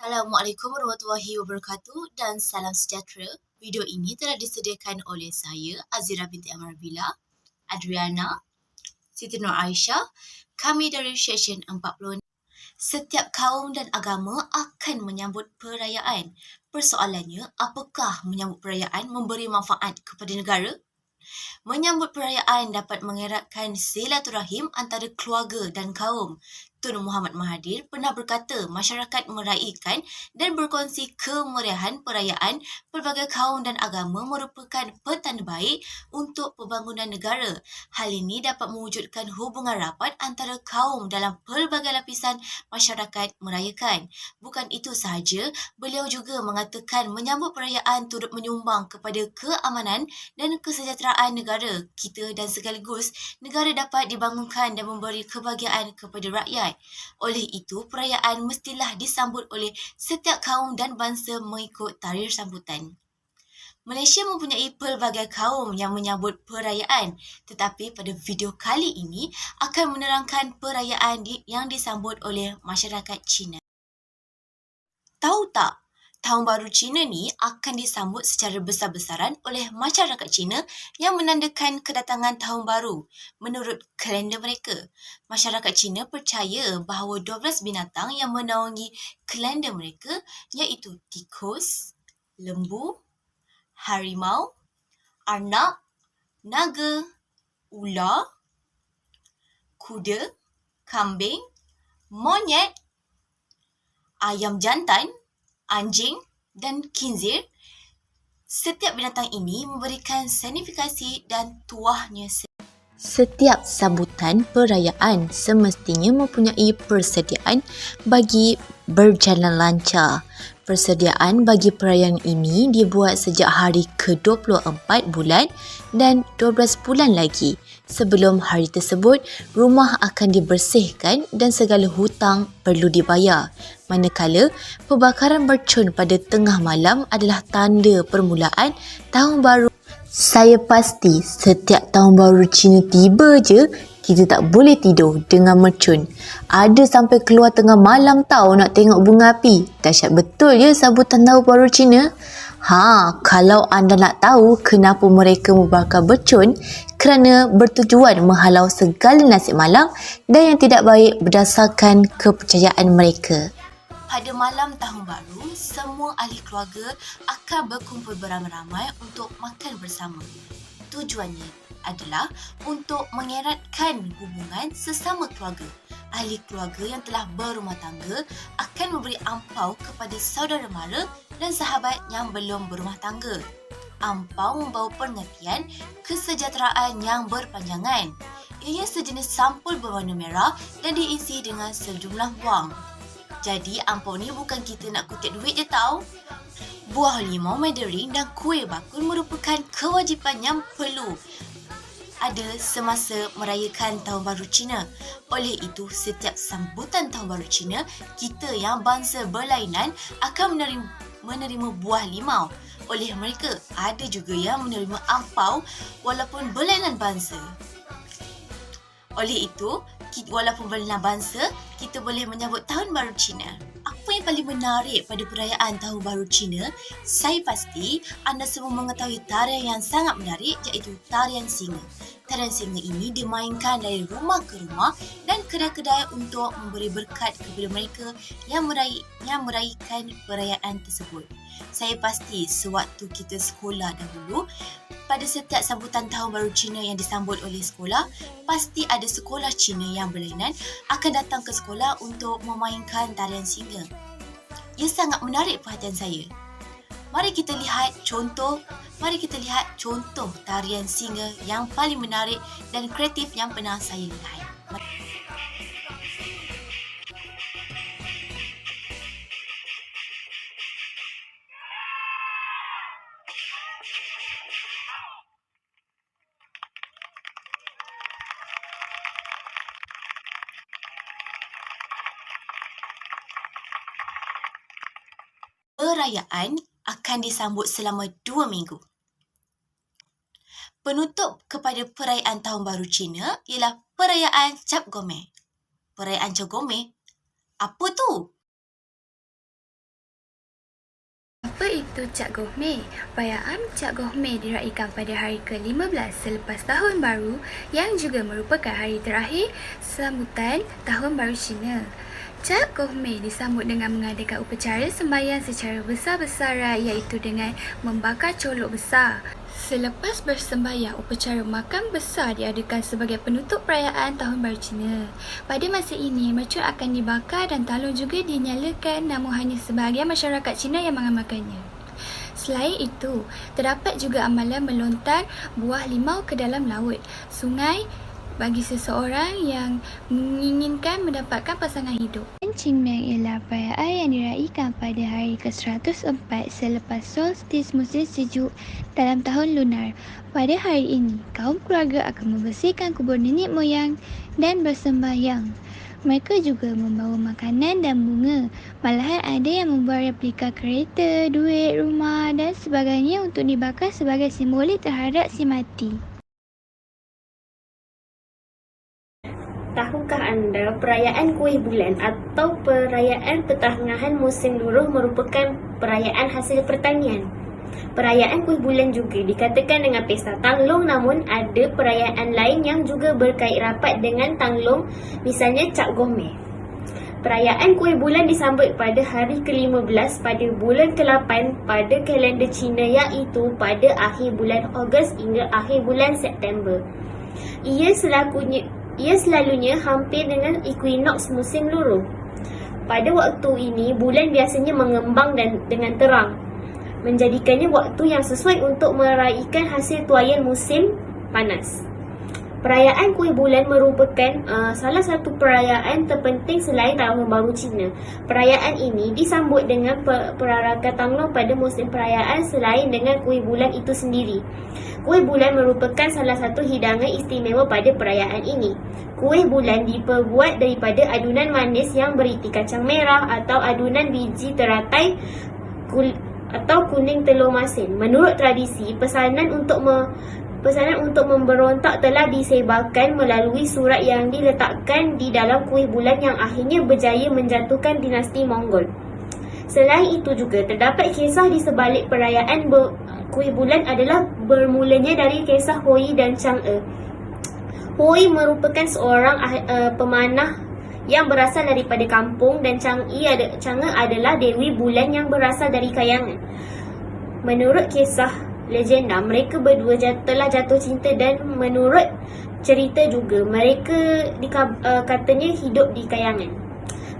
Assalamualaikum warahmatullahi wabarakatuh dan salam sejahtera. Video ini telah disediakan oleh saya, Azira binti Amarabila, Adriana, Siti Nur Aisyah. Kami dari Session 40. Setiap kaum dan agama akan menyambut perayaan. Persoalannya, apakah menyambut perayaan memberi manfaat kepada negara? Menyambut perayaan dapat mengeratkan silaturahim antara keluarga dan kaum. Tun Muhammad Mahathir pernah berkata masyarakat meraihkan dan berkongsi kemeriahan perayaan pelbagai kaum dan agama merupakan petanda baik untuk pembangunan negara. Hal ini dapat mewujudkan hubungan rapat antara kaum dalam pelbagai lapisan masyarakat merayakan. Bukan itu sahaja, beliau juga mengatakan menyambut perayaan turut menyumbang kepada keamanan dan kesejahteraan negara kita dan sekaligus negara dapat dibangunkan dan memberi kebahagiaan kepada rakyat. Oleh itu, perayaan mestilah disambut oleh setiap kaum dan bangsa mengikut tarikh sambutan. Malaysia mempunyai pelbagai kaum yang menyambut perayaan, tetapi pada video kali ini akan menerangkan perayaan yang disambut oleh masyarakat Cina. Tahu tak? Tahun Baru Cina ni akan disambut secara besar-besaran oleh masyarakat Cina yang menandakan kedatangan Tahun Baru. Menurut kalender mereka, masyarakat Cina percaya bahawa 12 binatang yang menaungi kalender mereka iaitu tikus, lembu, harimau, arnab, naga, ular, kuda, kambing, monyet, ayam jantan, anjing dan khinzir. Setiap binatang ini memberikan signifikasi dan tuahnya. Setiap sambutan perayaan semestinya mempunyai persediaan bagi berjalan lancar. Persediaan bagi perayaan ini dibuat sejak hari ke-24 bulan dan 12 bulan lagi. Sebelum hari tersebut, rumah akan dibersihkan dan segala hutang perlu dibayar. Manakala, pembakaran mercun pada tengah malam adalah tanda permulaan Tahun Baru. Saya pasti setiap Tahun Baru Cina tiba je, kita tak boleh tidur dengan mercun. Ada sampai keluar tengah malam tahu nak tengok bunga api. Dahsyat betul ya sambutan Tahun Baru Cina. Kalau anda nak tahu kenapa mereka membakar mercun, kerana bertujuan menghalau segala nasib malang dan yang tidak baik berdasarkan kepercayaan mereka. Pada malam Tahun Baru, semua ahli keluarga akan berkumpul beramai-ramai untuk makan bersama. Tujuannya adalah untuk mengeratkan hubungan sesama keluarga. Ahli keluarga yang telah berumah tangga akan memberi ampau kepada saudara mara dan sahabat yang belum berumah tangga. Ampau membawa pengertian kesejahteraan yang berpanjangan. Ia sejenis sampul berwarna merah dan diisi dengan sejumlah wang. Jadi ampau ni bukan kita nak kutip duit je tau. Buah limau, mandarin dan kuih bakul merupakan kewajipan yang perlu ada semasa merayakan Tahun Baru Cina. Oleh itu, setiap sambutan Tahun Baru Cina, kita yang bangsa berlainan akan menerima buah limau. Oleh mereka, ada juga yang menerima ampau walaupun berlainan bangsa. Oleh itu, walaupun berlainan bangsa, kita boleh menyambut Tahun Baru Cina. Apa yang paling menarik pada perayaan Tahun Baru Cina? Saya pasti anda semua mengetahui tarian yang sangat menarik iaitu tarian singa. Tarian singa ini dimainkan dari rumah ke rumah dan kedai-kedai untuk memberi berkat kepada mereka yang meraihkan perayaan tersebut. Saya pasti sewaktu kita sekolah dahulu, pada setiap sambutan Tahun Baru Cina yang disambut oleh sekolah, pasti ada sekolah Cina yang berlainan akan datang ke sekolah untuk memainkan tarian singa. Ia sangat menarik perhatian saya. Mari kita lihat contoh tarian singa yang paling menarik dan kreatif yang pernah saya lihat. Perayaan akan disambut selama 2 minggu. Penutup kepada perayaan Tahun Baru Cina ialah perayaan Cap Gomeh. Perayaan Cap Gomeh? Apa tu? Apa itu Cap Gohmeh? Perayaan Cap Gohmeh diraihkan pada hari ke-15 selepas Tahun Baru yang juga merupakan hari terakhir sambutan Tahun Baru Cina. Cap Gohmeh disambut dengan mengadakan upacara sembahyang secara besar-besaran iaitu dengan membakar colok besar. Selepas bersembahyang, upacara makan besar diadakan sebagai penutup perayaan Tahun Baru Cina. Pada masa ini, mercun akan dibakar dan talung juga dinyalakan, namun hanya sebahagian masyarakat Cina yang mengamalkannya. Selain itu, terdapat juga amalan melontar buah limau ke dalam laut, sungai bagi seseorang yang menginginkan mendapatkan pasangan hidup. Qingming ialah perayaan yang diraihkan pada hari ke-104 selepas solstis musim sejuk dalam tahun lunar. Pada hari ini, kaum keluarga akan membersihkan kubur nenek moyang dan bersembahyang. Mereka juga membawa makanan dan bunga. Malahan ada yang membawa replika kereta, duit, rumah dan sebagainya untuk dibakar sebagai simbolik terhadap si mati. Tahukah anda perayaan Kuih Bulan atau perayaan pertengahan musim luruh merupakan perayaan hasil pertanian? Perayaan Kuih Bulan juga dikatakan dengan Pesta Tanglong, namun ada perayaan lain yang juga berkait rapat dengan Tanglong, misalnya Cap Gohmeh. Perayaan Kuih Bulan disambut pada hari ke-15 pada bulan ke-8 pada kalender Cina, iaitu pada akhir bulan Ogos hingga akhir bulan September. Ia selalunya hampir dengan equinox musim luruh. Pada waktu ini, bulan biasanya mengembang dan dengan terang, menjadikannya waktu yang sesuai untuk meraihkan hasil tuaian musim panas. Perayaan Kuih Bulan merupakan salah satu perayaan terpenting selain Tahun Baru Cina. Perayaan ini disambut dengan perarakan Tanglong pada musim perayaan selain dengan Kuih Bulan itu sendiri. Kuih Bulan merupakan salah satu hidangan istimewa pada perayaan ini. Kuih Bulan diperbuat daripada adunan manis yang berisi kacang merah atau adunan biji teratai atau kuning telur masin. Menurut tradisi, pesanan untuk memberontak telah disebarkan melalui surat yang diletakkan di dalam Kuih Bulan yang akhirnya berjaya menjatuhkan dinasti Mongol. Selain itu juga terdapat kisah di sebalik perayaan Kuih Bulan adalah bermulanya dari kisah Hui dan Chang'e. Hui merupakan seorang pemanah yang berasal daripada kampung dan Chang'e adalah Dewi Bulan yang berasal dari kayangan. Menurut kisah legenda, mereka berdua telah jatuh cinta dan menurut cerita juga mereka katanya hidup di kayangan.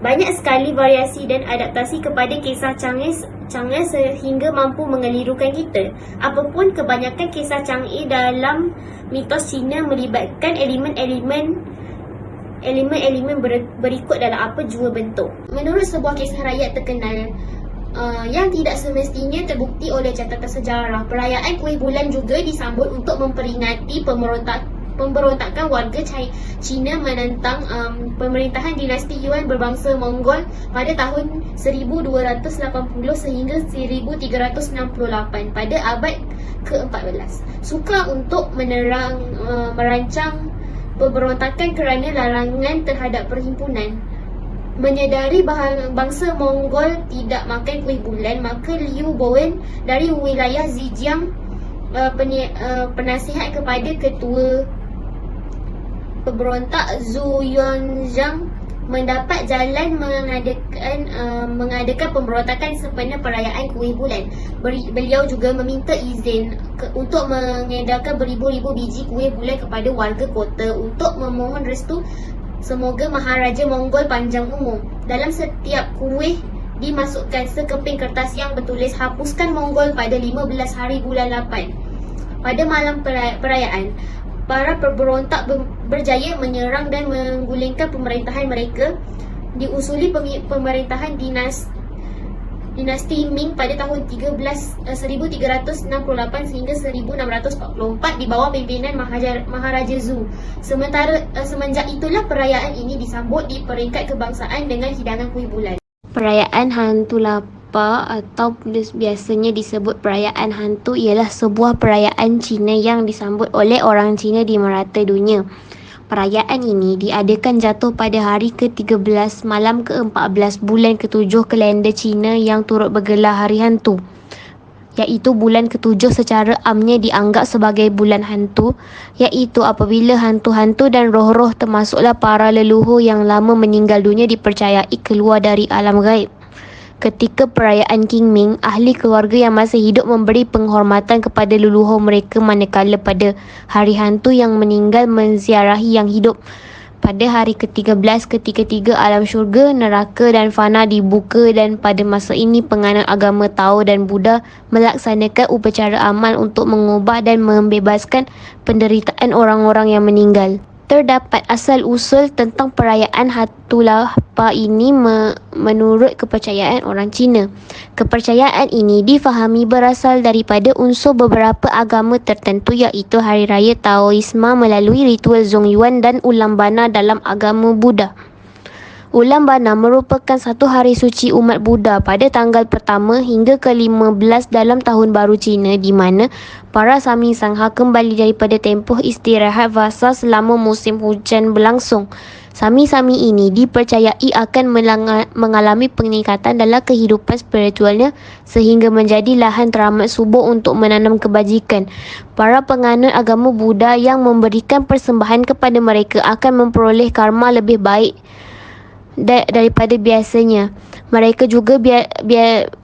Banyak sekali variasi dan adaptasi kepada kisah Chang'e sehingga mampu mengelirukan kita. Apapun, kebanyakan kisah Chang'e dalam mitos Cina melibatkan elemen-elemen berikut dalam apa jua bentuk. Menurut sebuah kisah rakyat terkenal yang tidak semestinya terbukti oleh catatan sejarah, perayaan Kuih Bulan juga disambut untuk memperingati pemberontakan warga Cina menentang pemerintahan dinasti Yuan berbangsa Mongol pada tahun 1280 sehingga 1368 pada abad ke-14. Sukar untuk merancang pemberontakan kerana larangan terhadap perhimpunan. Menyedari bangsa Mongol tidak makan Kuih Bulan, maka Liu Bowen dari wilayah Zhejiang, penasihat kepada ketua pemberontak Zhu Yuanzhang, mendapat jalan mengadakan pemberontakan sempena perayaan Kuih Bulan. Beliau juga meminta izin untuk mengedarkan beribu-ribu biji kuih bulan kepada warga kota untuk memohon restu semoga Maharaja Mongol panjang umur. Dalam setiap kuih dimasukkan sekeping kertas yang bertulis hapuskan Mongol pada 15 hari bulan 8. Pada malam perayaan, para pemberontak berjaya menyerang dan menggulingkan pemerintahan mereka. Diusuli pemerintahan dinasti Ming pada tahun 1368 sehingga 1644 di bawah pimpinan Maharaja Zhou. Semenjak itulah perayaan ini disambut di peringkat kebangsaan dengan hidangan Kuih Bulan. Perayaan Hantu Lapar atau biasanya disebut perayaan hantu ialah sebuah perayaan Cina yang disambut oleh orang Cina di merata dunia. Perayaan ini diadakan jatuh pada hari ke-13 malam ke-14 bulan ke-7 kalender Cina yang turut bergelar Hari Hantu. iaitu bulan ketujuh secara amnya dianggap sebagai bulan hantu, iaitu apabila hantu-hantu dan roh-roh termasuklah para leluhur yang lama meninggal dunia dipercayai keluar dari alam gaib. Ketika perayaan Qingming, ahli keluarga yang masih hidup memberi penghormatan kepada leluhur mereka, manakala pada hari hantu yang meninggal menziarahi yang hidup. Pada hari ke-13, ketiga-tiga alam syurga, neraka dan fana dibuka, dan pada masa ini penganut agama Tao dan Buddha melaksanakan upacara amal untuk mengubah dan membebaskan penderitaan orang-orang yang meninggal. Terdapat asal-usul tentang perayaan Hatulapa ini menurut kepercayaan orang Cina. Kepercayaan ini difahami berasal daripada unsur beberapa agama tertentu, iaitu Hari Raya Taoisme melalui ritual Zongyuan dan Ulam Bana dalam agama Buddha. Ulam Bana merupakan satu hari suci umat Buddha pada tanggal pertama hingga ke-15 dalam Tahun Baru Cina, di mana para Sami Sangha kembali daripada tempoh istirahat fasa selama musim hujan berlangsung. Sami-sami ini dipercayai akan mengalami peningkatan dalam kehidupan spiritualnya sehingga menjadi lahan teramat subur untuk menanam kebajikan. Para penganut agama Buddha yang memberikan persembahan kepada mereka akan memperoleh karma lebih baik daripada biasanya. Mereka juga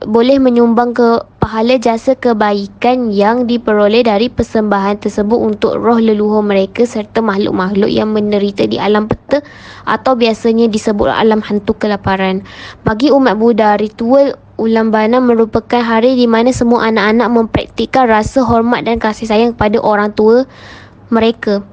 boleh menyumbang ke pahala jasa kebaikan yang diperoleh dari persembahan tersebut untuk roh leluhur mereka serta makhluk-makhluk yang menderita di alam peta atau biasanya disebut alam hantu kelaparan. Bagi umat Buddha, ritual Ulam Bana merupakan hari di mana semua anak-anak mempraktikkan rasa hormat dan kasih sayang kepada orang tua mereka.